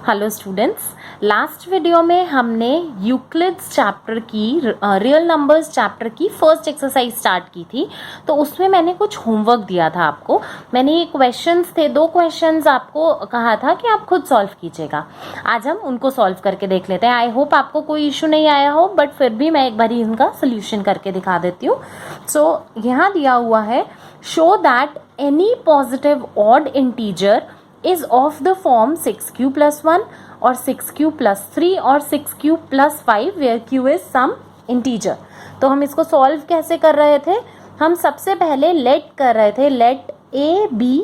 Hello students, last video में हमने Euclid's chapter की रियल नंबर्स चैप्टर की फर्स्ट एक्सरसाइज स्टार्ट की थी। तो उसमें मैंने कुछ होमवर्क दिया था आपको। मैंने ये क्वेश्चंस थे, 2 क्वेश्चंस आपको कहा था कि आप खुद सॉल्व कीजिएगा। आज हम उनको सॉल्व करके देख लेते हैं। आई होप आपको कोई इशू नहीं आया हो, बट फिर भी मैं एक बार इनका सोल्यूशन करके दिखा देती हूँ। सो यहाँ दिया हुआ है, show that any positive odd integer is of the form 6q plus 1 और 6q plus 3 और 6q plus 5 where q is some integer। तो हम इसको सॉल्व कैसे कर रहे थे? हम सबसे पहले लेट कर रहे थे, late a be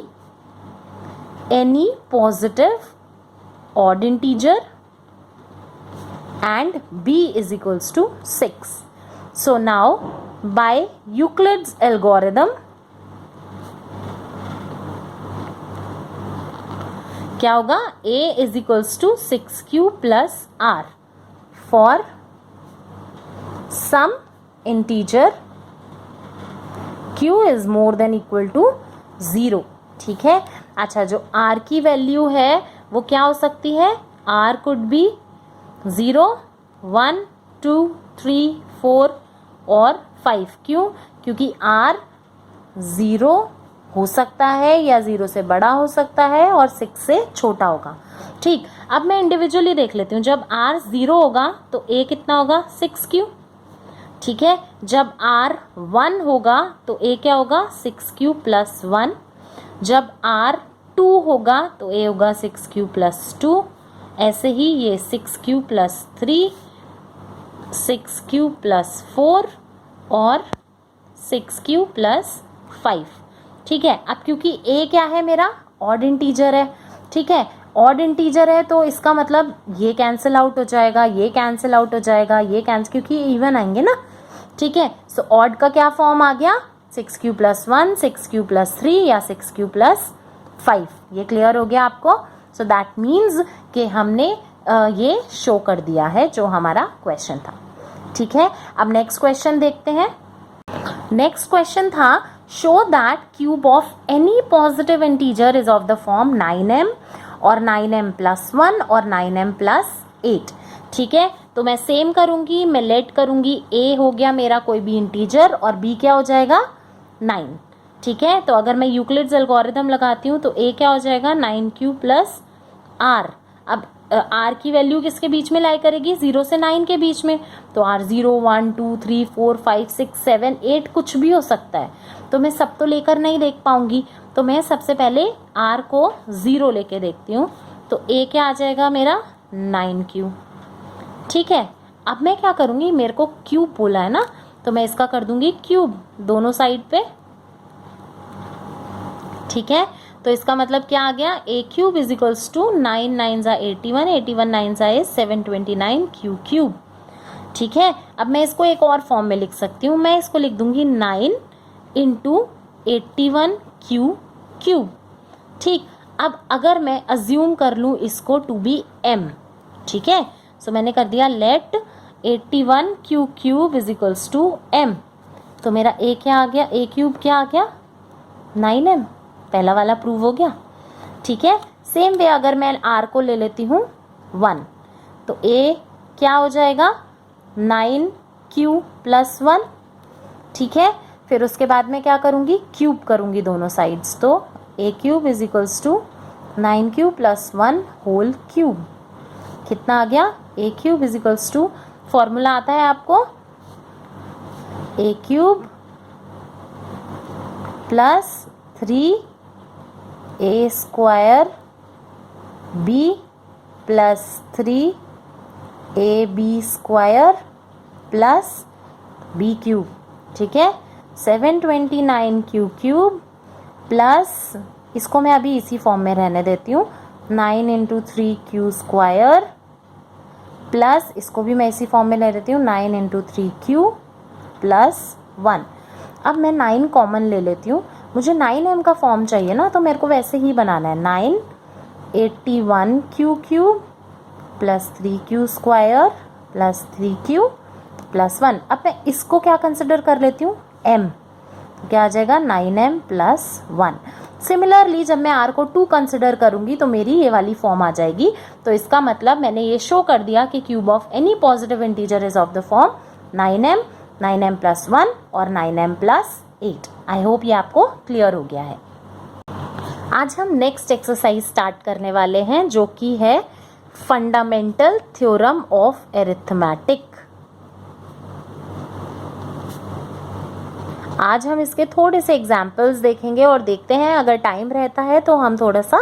any positive odd integer and b is equals to 6। So now by Euclid's algorithm क्या होगा? a is equals to 6q plus r for some integer q is more than equal to 0। ठीक है। अच्छा, जो r की value है वो क्या हो सकती है? r could be 0, 1, 2, 3, 4 और 5। क्यों? क्योंकि r 0 हो सकता है या 0 से बड़ा हो सकता है और 6 से छोटा होगा। ठीक, अब मैं इंडिविजुअली देख लेती हूँ। जब r 0 होगा तो a कितना होगा? 6q। ठीक है। जब r 1 होगा तो a क्या होगा? 6q plus 1। जब r 2 होगा तो a होगा 6q प्लस 2। ऐसे ही ये 6q प्लस 3, 6q प्लस 4 और 6q प्लस 5। ठीक है। अब क्योंकि a क्या है मेरा? ऑड इंटीजर है। ठीक है, ऑड इंटीजर है तो इसका मतलब ये कैंसिल आउट हो जाएगा, ये कैंसिल आउट हो जाएगा, ये कैंसिल, क्योंकि इवन आएंगे ना। ठीक है। सो ऑड का क्या फॉर्म आ गया? 6q प्लस 1, 6q प्लस 3 या 6q प्लस 5। ये क्लियर हो गया आपको? सो दैट मीन्स कि हमने ये शो कर दिया है जो हमारा क्वेश्चन था। ठीक है। अब नेक्स्ट क्वेश्चन देखते हैं। नेक्स्ट क्वेश्चन था, show that cube of any positive integer is of the form 9m और 9m plus 1 और 9m plus 8। ठीक है, तो मैं सेम करूंगी, मैं लेट करूंगी। a हो गया मेरा कोई भी इंटीजर और b क्या हो जाएगा? 9। ठीक है, तो अगर मैं यूक्लिड्स एल्गोरिथम लगाती हूँ तो a क्या हो जाएगा? 9q plus r। अब r की वैल्यू किसके बीच में लाई करेगी? 0 से 9 के बीच में। तो r 0, 1, 2, 3, 4, 5, 6, 7, 8 कुछ भी हो सकता है। तो मैं सब तो लेकर नहीं देख पाऊंगी, तो मैं सबसे पहले r को 0 लेके देखती हूँ। तो a क्या आ जाएगा मेरा? 9q। ठीक है। अब मैं क्या करूँगी? मेरे को क्यूब बोला है ना, तो मैं इसका कर दूंगी क्यूब दोनों साइड पे। ठीक है, तो इसका मतलब क्या आ गया? a cube is equals to 9 9 जा 81, 81 9 जा 729 q क्यूब। ठीक है। अब मैं इसको एक और फॉर्म में लिख सकती हूँ। मैं इसको लिख दूंगी 9 इंटू 81 q क्यूब। ठीक, अब अगर मैं अज्यूम कर लूँ इसको टू बी m। ठीक है, सो मैंने कर दिया let 81 q cube is equals to m। तो मेरा a क्या आ गया? a क्यूब क्या आ गया? 9m। पहला वाला प्रूव हो गया। ठीक है। सेम वे अगर मैं r को ले लेती हूँ 1, तो a क्या हो जाएगा? 9q plus 1। ठीक है, फिर उसके बाद में क्या करूँगी? क्यूब करूँगी दोनों साइड्स। तो a cube is equals to 9q plus 1 whole cube. कितना आ गया? a cube is equals to, formula आता है आपको, a cube plus 3a square b plus 3ab square plus b cube. ठीक है, 729q क्यूब प्लस, इसको मैं अभी इसी फॉर्म में रहने देती हूँ, 9 इंटू 3q स्क्वायर प्लस, इसको भी मैं इसी फॉर्म में ले देती हूँ, 9 इंटू 3q प्लस 1। अब मैं 9 कॉमन ले लेती हूँ। मुझे 9m का फॉर्म चाहिए ना, तो मेरे को वैसे ही बनाना है। 9 81q cube plus 3q square plus 3q plus 1। अब मैं इसको क्या कंसिडर कर लेती हूँ? m। क्या आ जाएगा 9m प्लस 1। सिमिलरली जब मैं r को 2 कंसिडर करूंगी तो मेरी ये वाली फॉर्म आ जाएगी। तो इसका मतलब मैंने ये शो कर दिया कि cube of any positive integer is of the form 9m, 9m plus 1 और 9m प्लस 8। आई होप ये आपको क्लियर हो गया है। आज हम नेक्स्ट एक्सरसाइज स्टार्ट करने वाले हैं जो कि है फंडामेंटल थ्योरम ऑफ अरिथमेटिक। आज हम इसके थोड़े से एग्जाम्पल्स देखेंगे और देखते हैं अगर टाइम रहता है तो हम थोड़ा सा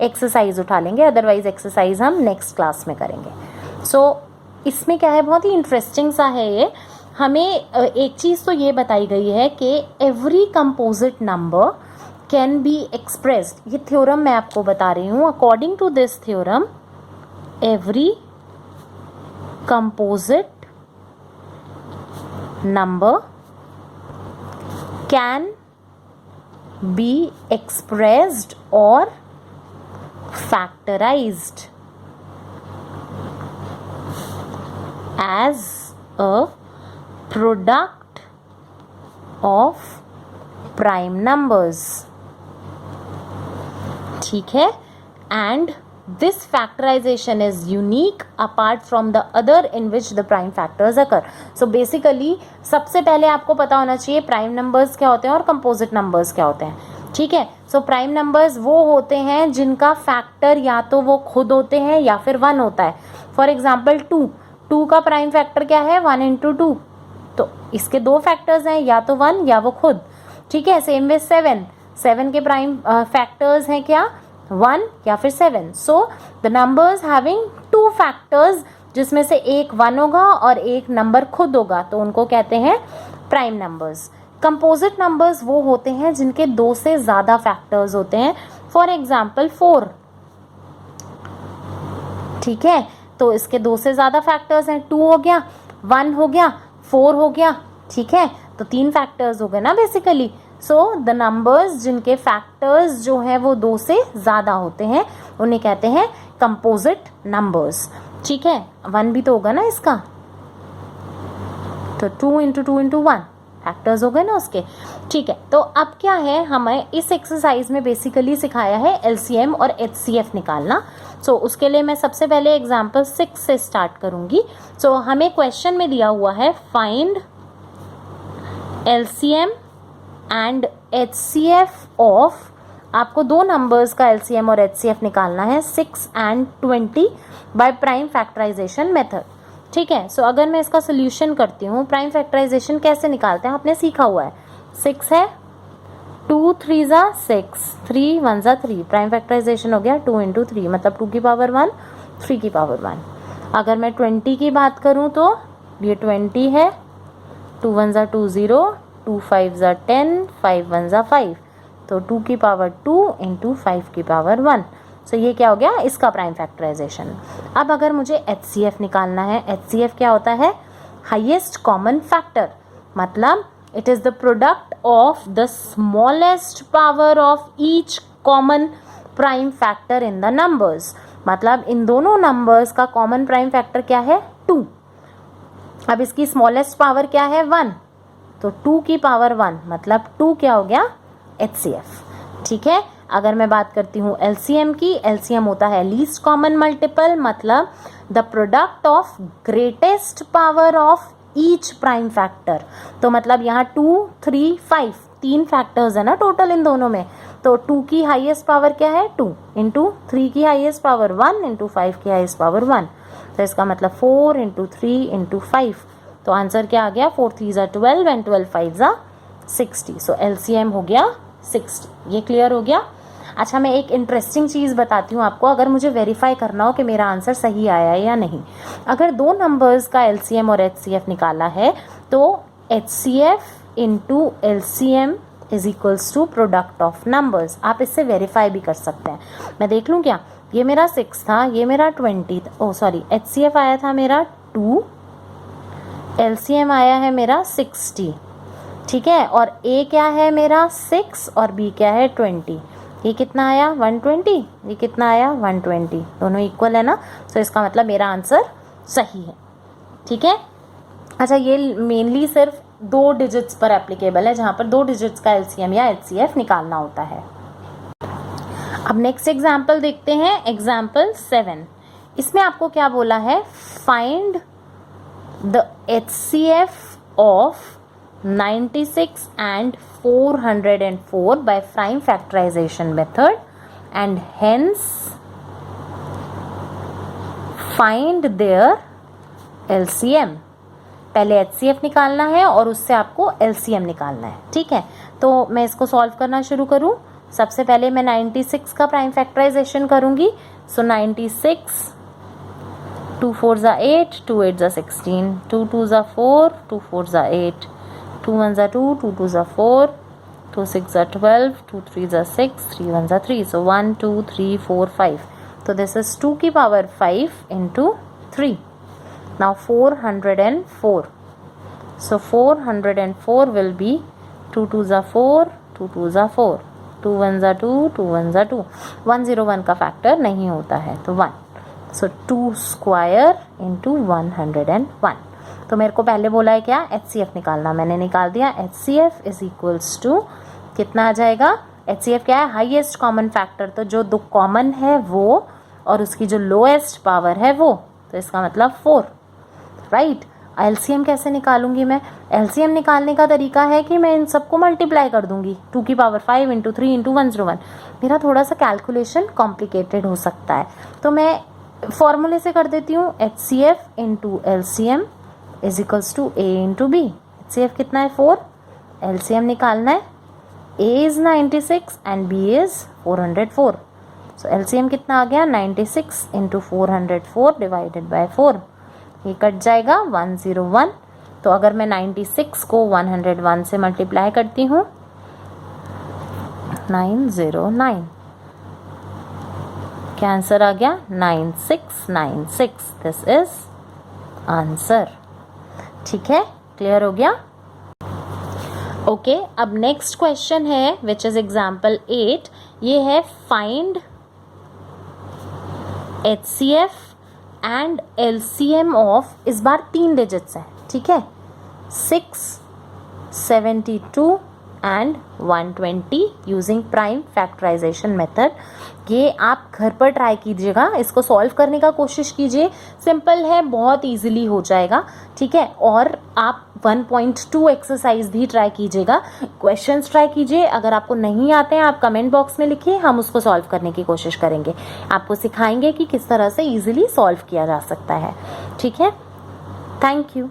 एक्सरसाइज उठा लेंगे, अदरवाइज एक्सरसाइज हम नेक्स्ट क्लास में करेंगे। इसमें क्या है, बहुत ही इंटरेस्टिंग सा है ये। हमें एक चीज़ तो ये बताई गई है कि every composite number can be expressed. ये थ्योरम मैं आपको बता रही हूँ। According to this theorem every composite number can be expressed or factorized as a product of prime numbers। ठीक है, and this factorization is unique apart from the other in which the prime factors occur। So basically सबसे पहले आपको पता होना चाहिए prime numbers क्या होते हैं और कंपोजिट नंबर्स क्या होते हैं। ठीक है, सो प्राइम नंबर्स वो होते हैं जिनका फैक्टर या तो वो खुद होते हैं या फिर 1 होता है। फॉर एग्जाम्पल 2 का प्राइम फैक्टर क्या है 1 into 2, तो इसके 2 फैक्टर्स हैं, या तो 1 या वो खुद। ठीक है, सेम वे 7 के प्राइम फैक्टर्स हैं क्या 1 या फिर 7। So the numbers having 2 factors जिसमें से एक 1 होगा और एक नंबर खुद होगा, तो उनको कहते हैं प्राइम नंबर्स। कंपोजिट नंबर्स वो होते हैं जिनके 2 से ज़्यादा फैक्टर्स होते हैं। For example 4। ठीक है, तो इसके 2 से ज़्यादा फैक्टर्स हैं, 2 हो गया, 1 हो गया, 4 हो गया। ठीक है, तो 3 फैक्टर्स हो गए ना बेसिकली। सो द नंबर्स जिनके फैक्टर्स जो है वो 2 से ज़्यादा होते हैं उन्हें कहते हैं कंपोजिट नंबर्स। ठीक है, 1 भी तो होगा ना इसका, तो 2 into 2 into 1 फैक्टर्स हो गए ना उसके। ठीक है, तो अब क्या है, हमें इस एक्सरसाइज में बेसिकली सिखाया है एलसीएम और एचसीएफ निकालना। उसके लिए मैं सबसे पहले एग्जाम्पल 6 से स्टार्ट करूंगी। हमें क्वेश्चन में दिया हुआ है find LCM and HCF of, आपको 2 नंबर्स का एलसीएम और एचसीएफ निकालना है 6 and 20 by prime factorisation method. ठीक है, अगर मैं इसका सोल्यूशन करती हूँ, प्राइम फैक्टराइजेशन कैसे निकालते हैं आपने सीखा हुआ है। 6 है, 2 3 ज़ा 6, 3 1 ज़ा 3, प्राइम फैक्टराइजेशन हो गया 2 into 3 मतलब 2 की पावर 1, 3 की पावर 1। अगर मैं 20 की बात करूँ तो ये 20 है, 2 1 ज़ा 2 0, 2 5 ज़ा 10, 5 1 ज़ा 5, तो 2 की पावर 2 into 5 की पावर 1। ये क्या हो गया इसका प्राइम फैक्टराइजेशन। अब अगर मुझे एचसीएफ निकालना है, एचसीएफ क्या होता है हाईएस्ट कॉमन फैक्टर, मतलब it is the product of the smallest power of each common prime factor in the numbers. मतलब इन दोनों नंबर्स का कॉमन प्राइम फैक्टर क्या है 2। अब इसकी स्मॉलेस्ट पावर क्या है 1, तो 2 की पावर 1 मतलब 2 क्या हो गया एचसीएफ। ठीक है, अगर मैं बात करती हूँ एलसीएम की, एलसीएम होता है लीस्ट कॉमन मल्टीपल, मतलब the product of greatest power of each prime factor. तो मतलब यहाँ 2 3 5 3 फैक्टर्स है ना टोटल इन दोनों में, तो 2 की हाईएस्ट पावर क्या है 2 into 3 की हाईएस्ट पावर 1 into 5 की हाईएस्ट पावर 1, तो इसका मतलब 4 into 3 into 5, तो आंसर क्या आ गया 4 3 ज़ा 12 एंड 12 5 ज़ा 60। सो एलसीएम हो गया 60। ये क्लियर हो गया। अच्छा, मैं एक इंटरेस्टिंग चीज़ बताती हूँ आपको, अगर मुझे वेरीफाई करना हो कि मेरा आंसर सही आया है या नहीं। अगर 2 नंबर्स का एलसीएम और एचसीएफ निकाला है तो HCF into LCM is equals to product of numbers. आप इससे वेरीफाई भी कर सकते हैं। मैं देख लूँ क्या, ये मेरा 6 था, ये मेरा 20, एचसीएफ आया था मेरा 2, एलसीएम आया है मेरा 60। ठीक है, और ए क्या है मेरा 6 और बी क्या है 20। ये कितना आया 120, ये कितना आया 120, दोनों इक्वल है ना, तो इसका मतलब मेरा आंसर सही है। ठीक है, अच्छा ये मेनली सिर्फ दो डिजिट्स पर एप्लीकेबल है, जहाँ पर दो डिजिट्स का एलसीएम या एचसीएफ निकालना होता है। अब नेक्स्ट एग्जाम्पल देखते हैं, एग्जाम्पल 7। इसमें आपको क्या बोला है, find the HCF of 96 and 404 by prime factorization method and hence find their LCM। पहले HCF निकालना है और उससे आपको LCM निकालना है, ठीक है। तो मैं इसको सॉल्व करना शुरू करूं। सबसे पहले मैं 96 का प्राइम फैक्टराइजेशन करूंगी। सो 96, 2 4 ज़ा 8, 2 8 ज़ा 16, 2 2 ज़ा 4, 2 4 ज़ा 8, 2 1 ज़ा 2, 2 2 ज़ा 4, 2 6 ज़ा 12, 2 3 ज़ा 6, 3 1 ज़ा 3। सो 1 2 3 4 5। तो दिस इज 2 की power 5 into 3। Now 404। So 404 will be 2 2 ज़ा 4, 2 2 ज़ा 4, 2 1 ज़ा 2, 2 1 ज़ा 2। 101 का फैक्टर नहीं होता है तो 1। सो 2 स्क्वायर इंटू 101। तो मेरे को पहले बोला है क्या, एचसीएफ निकालना, मैंने निकाल दिया। एचसीएफ इज इक्वल्स टू कितना आ जाएगा, एचसीएफ क्या है, हाईएस्ट कॉमन फैक्टर, तो जो दो कॉमन है वो और उसकी जो लोएस्ट पावर है वो, तो इसका मतलब 4, राइट। एलसीएम कैसे निकालूंगी मैं, एलसीएम निकालने का तरीका है कि मैं इन सबको मल्टीप्लाई कर दूंगी, 2 की पावर 5 इंटू 3 इंटू 101। मेरा थोड़ा सा कैलकुलेशन कॉम्प्लिकेटेड हो सकता है, तो मैं फॉर्मूले से कर देती हूँ। HCF into LCM is equals to a into b. HCF कितना है 4, एलसीएम निकालना है, a is 96 and b is 404। So LCM कितना आ गया, 96 इंटू 404 डिवाइडेड बाय 4। ये कट जाएगा 101। तो अगर मैं 96 को 101 से मल्टीप्लाई करती हूँ, 909, क्या आंसर आ गया, 9696। दिस इज आंसर, ठीक है, क्लियर हो गया। ओके, अब नेक्स्ट क्वेश्चन है विच इज एग्जाम्पल 8। ये है find HCF and LCM of, इस बार 3 डिजिट्स है, ठीक है, 6, 72 and 120 using prime factorisation method. ये आप घर पर ट्राई कीजिएगा, इसको सॉल्व करने का कोशिश कीजिए, सिंपल है, बहुत इजीली हो जाएगा, ठीक है। और आप 1.2 एक्सरसाइज भी ट्राई कीजिएगा, क्वेश्चंस ट्राई कीजिए। अगर आपको नहीं आते हैं आप कमेंट बॉक्स में लिखिए, हम उसको सॉल्व करने की कोशिश करेंगे, आपको सिखाएंगे कि किस तरह से इजीली सॉल्व किया जा सकता है, ठीक है। Thank you.